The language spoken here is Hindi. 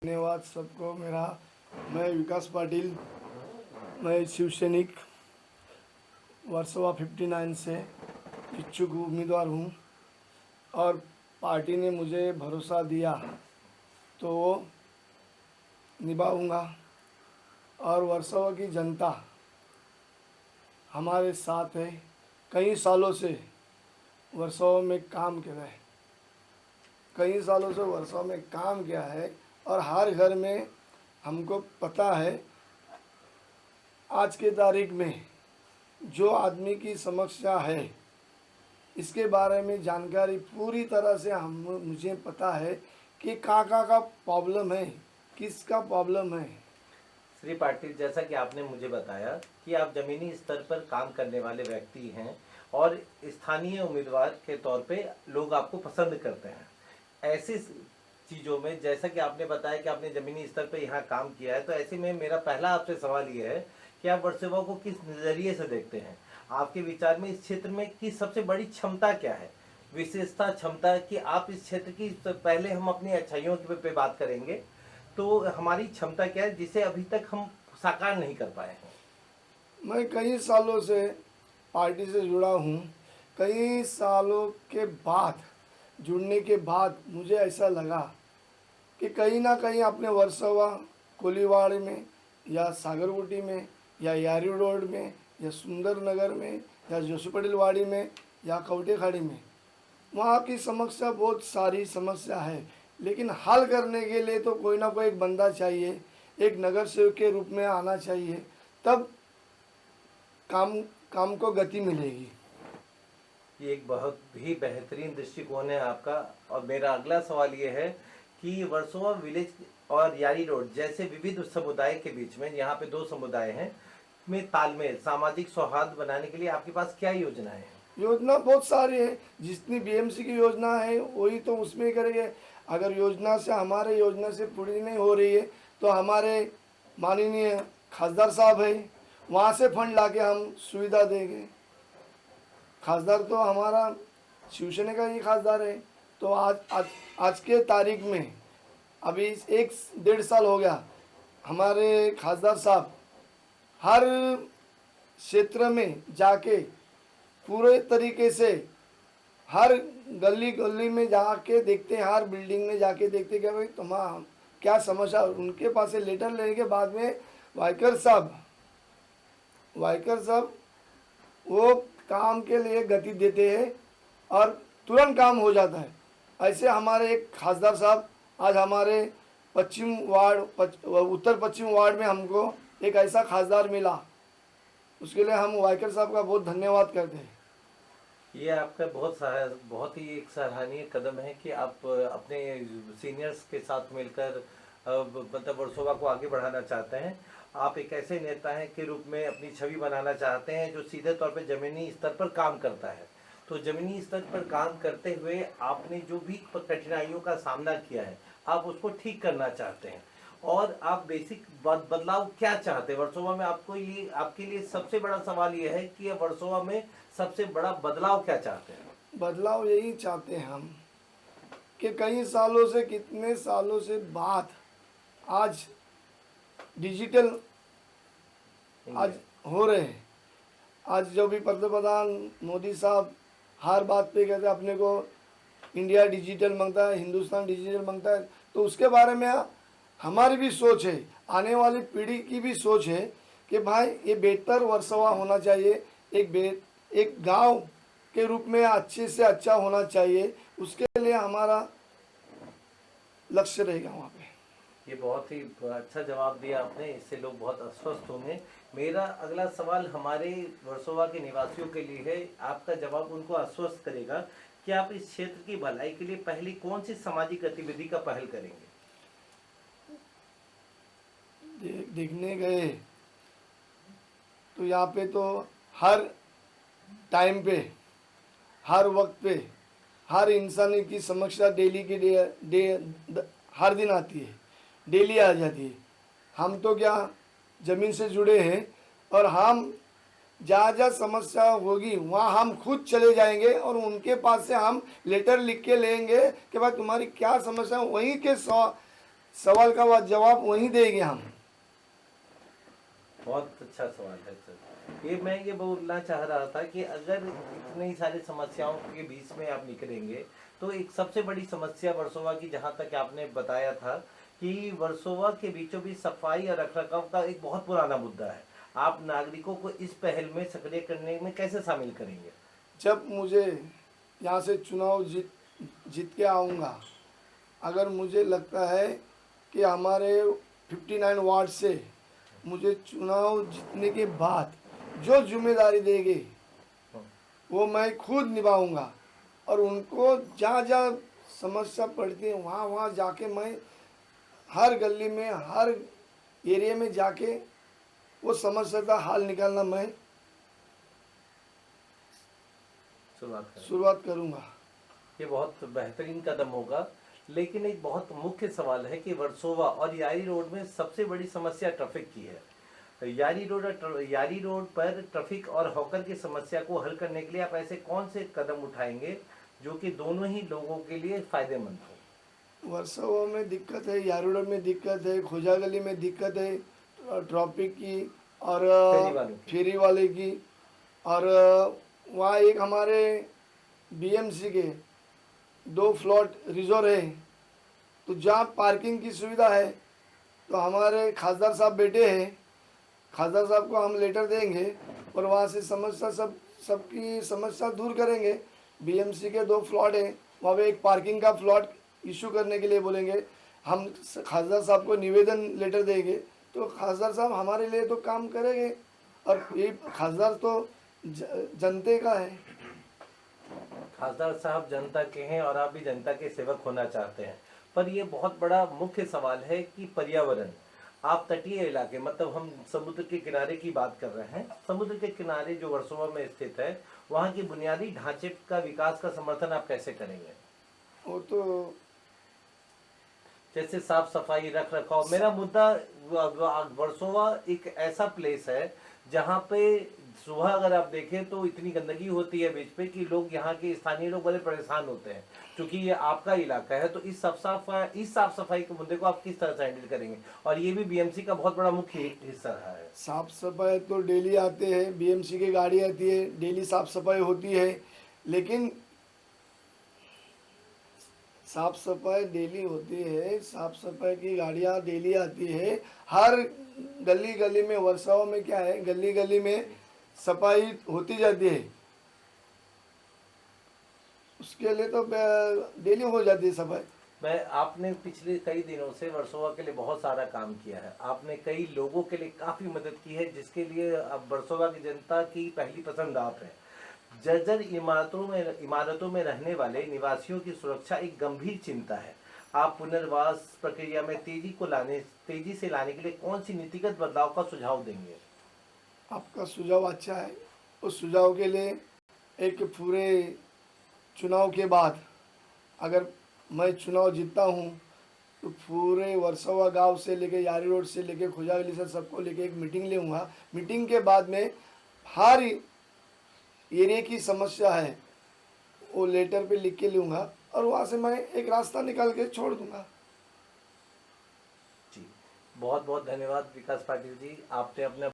धन्यवाद सबको। मैं विकास पाटिल, मैं शिवसैनिक वर्सोवा 59 से इच्छुक उम्मीदवार हूँ और पार्टी ने मुझे भरोसा दिया तो वो निभाऊंगा। और वर्सोवा की जनता हमारे साथ है। कई सालों से वर्सोवा में काम किया है, कई सालों से वर्सोवा में काम किया है और हर घर में हमको पता है आज के तारीख में जो आदमी की समस्या है इसके बारे में जानकारी पूरी तरह से मुझे पता है कि कहाँ का प्रॉब्लम है, किसका प्रॉब्लम है। श्री पाटिल, जैसा कि आपने मुझे बताया कि आप ज़मीनी स्तर पर काम करने वाले व्यक्ति हैं और स्थानीय उम्मीदवार के तौर पे लोग आपको पसंद करते हैं। ऐसी चीज़ों में जैसा कि आपने बताया कि आपने ज़मीनी स्तर पर यहाँ काम किया है, तो ऐसे में मेरा पहला आपसे सवाल ये है कि आप वर्सोवा को किस नज़रिए से देखते हैं? आपके विचार में इस क्षेत्र में की सबसे बड़ी क्षमता क्या है, विशेषता क्षमता कि आप इस क्षेत्र की, पहले हम अपनी अच्छाइयों पे बात करेंगे, तो हमारी क्षमता क्या है जिसे अभी तक हम साकार नहीं कर पाए हैं? मैं कई सालों से पार्टी से जुड़ा हूँ। कई सालों के बाद जुड़ने के बाद मुझे ऐसा लगा कि कहीं ना कहीं अपने वर्सोवा कोलीवाड़ में या सागरगुटी में या यारी रोड में या सुंदर नगर में या जोशी पटेल वाड़ी में या कवटे खाड़ी में वहाँ की समस्या, बहुत सारी समस्या है, लेकिन हल करने के लिए तो कोई ना कोई एक बंदा चाहिए, एक नगर सेवक के रूप में आना चाहिए, तब काम को गति मिलेगी। ये एक बहुत ही बेहतरीन दृष्टिकोण है आपका। और मेरा अगला सवाल ये है कि वर्सोवा विलेज और यारी रोड जैसे विविध समुदाय के बीच में, यहाँ पे दो समुदाय हैं, में तालमेल, सामाजिक सौहार्द बनाने के लिए आपके पास क्या योजनाएं हैं? योजना बहुत सारी है। जितनी बीएमसी की योजना है वही तो उसमें करेंगे। अगर हमारे योजना से पूरी नहीं हो रही है तो हमारे माननीय खासदार साहब है, वहाँ से फंड लाके हम सुविधा देंगे। खासदार तो हमारा शिवसेना का ही खासदार है। तो आज के तारीख में अभी 1-1.5 साल हो गया, हमारे खासदार साहब हर क्षेत्र में जाके पूरे तरीके से हर गली गली में जाके देखते हैं, हर बिल्डिंग में जाके देखते कि भाई तुम्हारा क्या समस्या। उनके पास से लेटर लेने के बाद में वाइकर साहब वो काम के लिए गति देते हैं और तुरंत काम हो जाता है। ऐसे हमारे एक खासदार साहब आज हमारे उत्तर पश्चिम वार्ड में हमको एक ऐसा खासदार मिला, उसके लिए हम वाइकर साहब का बहुत धन्यवाद करते हैं। ये आपका बहुत ही एक सराहनीय कदम है कि आप अपने सीनियर्स के साथ मिलकर मतलब वर्सोवा को आगे बढ़ाना चाहते हैं। आप एक ऐसे नेता हैं के रूप में अपनी छवि बनाना चाहते हैं जो सीधे तौर पे ज़मीनी स्तर पर काम करता है। तो ज़मीनी स्तर पर काम करते हुए आपने जो भी कठिनाइयों का सामना किया है, आप उसको ठीक करना चाहते हैं और आप बेसिक बदलाव क्या चाहते हैं वर्सोवा में? आपके लिए सबसे बड़ा सवाल ये है कि वर्सोवा में सबसे बड़ा बदलाव क्या चाहते हैं? बदलाव यही चाहते हैं हम कि कितने सालों से बाद आज डिजिटल आज हो रहे हैं। आज जो भी पंतप्रधान मोदी साहब हर बात पे कहते हैं अपने को इंडिया डिजिटल मांगता है, हिंदुस्तान डिजिटल मांगता है, तो उसके बारे में हमारी भी सोच है, आने वाली पीढ़ी की भी सोच है कि भाई ये बेहतर वर्सोवा होना चाहिए, एक गांव के रूप में अच्छे से अच्छा होना चाहिए। उसके लिए हमारा लक्ष्य रहेगा वहाँ पे। ये बहुत ही अच्छा जवाब दिया आपने, इससे लोग बहुत आश्वस्त होंगे। मेरा अगला सवाल हमारे वर्सोवा के निवासियों के लिए है, आपका जवाब उनको आश्वस्त करेगा कि आप इस क्षेत्र की भलाई के लिए पहली कौन सी सामाजिक गतिविधि का पहल करेंगे? देखने गए तो यहाँ पे तो हर टाइम पे, हर वक्त पे, हर इंसान की समस्या डेली की हर दिन आती है, डेली आ जाती है। हम तो क्या ज़मीन से जुड़े हैं और हम जहाँ समस्या होगी वहाँ हम खुद चले जाएंगे और उनके पास से हम लेटर लिख के लेंगे कि भाई तुम्हारी क्या समस्या है, वहीं के सवाल का जवाब वहीं देंगे हम। बहुत अच्छा सवाल है सर। ये मैं ये बोलना चाह रहा था कि अगर इतनी सारी समस्याओं के बीच में आप निकलेंगे तो एक सबसे बड़ी समस्या वर्सोवा की, जहाँ तक आपने बताया था कि वर्सोवा के बीचों बीच सफाई और रखरखाव का एक बहुत पुराना मुद्दा है। आप नागरिकों को इस पहल में सक्रिय करने में कैसे शामिल करेंगे? जब मुझे यहाँ से चुनाव जीत के आऊँगा, अगर मुझे लगता है कि हमारे 59 वार्ड से मुझे चुनाव जीतने के बाद जो जिम्मेदारी देंगे वो मैं खुद निभाऊंगा, और उनको जहाँ जहाँ समस्या पड़ती है वहाँ वहाँ जाके मैं हर गली में, हर एरिया में जाके वो समस्या का हल निकालना मैं शुरुआत करूँगा। ये बहुत बेहतरीन कदम होगा। लेकिन एक बहुत मुख्य सवाल है कि वर्सोवा और यारी रोड में सबसे बड़ी समस्या ट्रैफिक की है। यारी रोड पर ट्रैफिक और हॉकर की समस्या को हल करने के लिए आप ऐसे कौन से कदम उठाएंगे जो कि दोनों ही लोगों के लिए फायदेमंद हो? वर्सोवा में दिक्कत है, यारी रोड में दिक्कत है, खोजा गली में दिक्कत है ट्रैफिक की और फेरी वाले की, और वहाँ एक हमारे बीएमसी के 2 प्लॉट रिजर्व है, तो जहाँ पार्किंग की सुविधा है तो हमारे खासदार साहब बैठे हैं, खासदार साहब को हम लेटर देंगे और वहाँ से समस्या सबकी समस्या दूर करेंगे। बीएमसी के 2 प्लॉट हैं, वहाँ पे एक पार्किंग का प्लॉट इशू करने के लिए बोलेंगे, हम खासदार साहब को निवेदन लेटर देंगे तो खासदार साहब हमारे लिए तो काम करेंगे, और ये खासदार तो जनते का है। खासदार साहब जनता के हैं और आप भी जनता के सेवक होना चाहते हैं, पर ये बहुत बड़ा मुख्य सवाल है कि पर्यावरण, आप तटीय इलाके, मतलब हम समुद्र के किनारे की बात कर रहे हैं, समुद्र के किनारे जो वर्सोवा में स्थित है, वहाँ की बुनियादी ढांचे का विकास का समर्थन आप कैसे करेंगे? वो तो जैसे साफ सफाई, रख रखाव। मेरा मुद्दा, वर्सोवा एक ऐसा प्लेस है जहाँ पे सुबह अगर आप देखें तो इतनी गंदगी होती है बीच पे कि लोग, यहाँ के स्थानीय लोग बड़े परेशान होते हैं। क्योंकि ये आपका इलाका है तो इस साफ सफाई के मुद्दे को आप किस तरह से हैंडल करेंगे? और ये भी बीएमसी का बहुत बड़ा मुख्य हिस्सा रहा है। साफ सफाई तो डेली आते हैं, बीएमसी की गाड़ी आती है, डेली साफ सफाई होती है, लेकिन साफ सफाई डेली होती है, साफ सफाई की गाड़ियाँ डेली आती है, हर गली गली में वर्सोवा में क्या है, गली गली में सफाई होती जाती है, उसके लिए तो डेली हो जाती है सफाई। आपने पिछले कई दिनों से वर्सोवा के लिए बहुत सारा काम किया है, आपने कई लोगों के लिए काफी मदद की है, जिसके लिए अब वर्सोवा की जनता की पहली पसंद आप है। जर्जर इमारतों में रहने वाले निवासियों की सुरक्षा एक गंभीर चिंता है। आप पुनर्वास प्रक्रिया में तेजी से लाने के लिए कौन सी नीतिगत बदलाव का सुझाव देंगे? आपका सुझाव अच्छा है, उस सुझाव के लिए एक पूरे चुनाव के बाद अगर मैं चुनाव जीतता हूँ तो पूरे वर्सोवा गांव से लेके यारी रोड से लेके खोजा गली से सबको लेके एक मीटिंग लूँगा। मीटिंग के बाद में हर एरिया की समस्या है वो लेटर पे लिख के लूँगा और वहाँ से मैं एक रास्ता निकाल के छोड़ दूँगा। जी, बहुत बहुत धन्यवाद विकास पाटिल जी, आपने अपने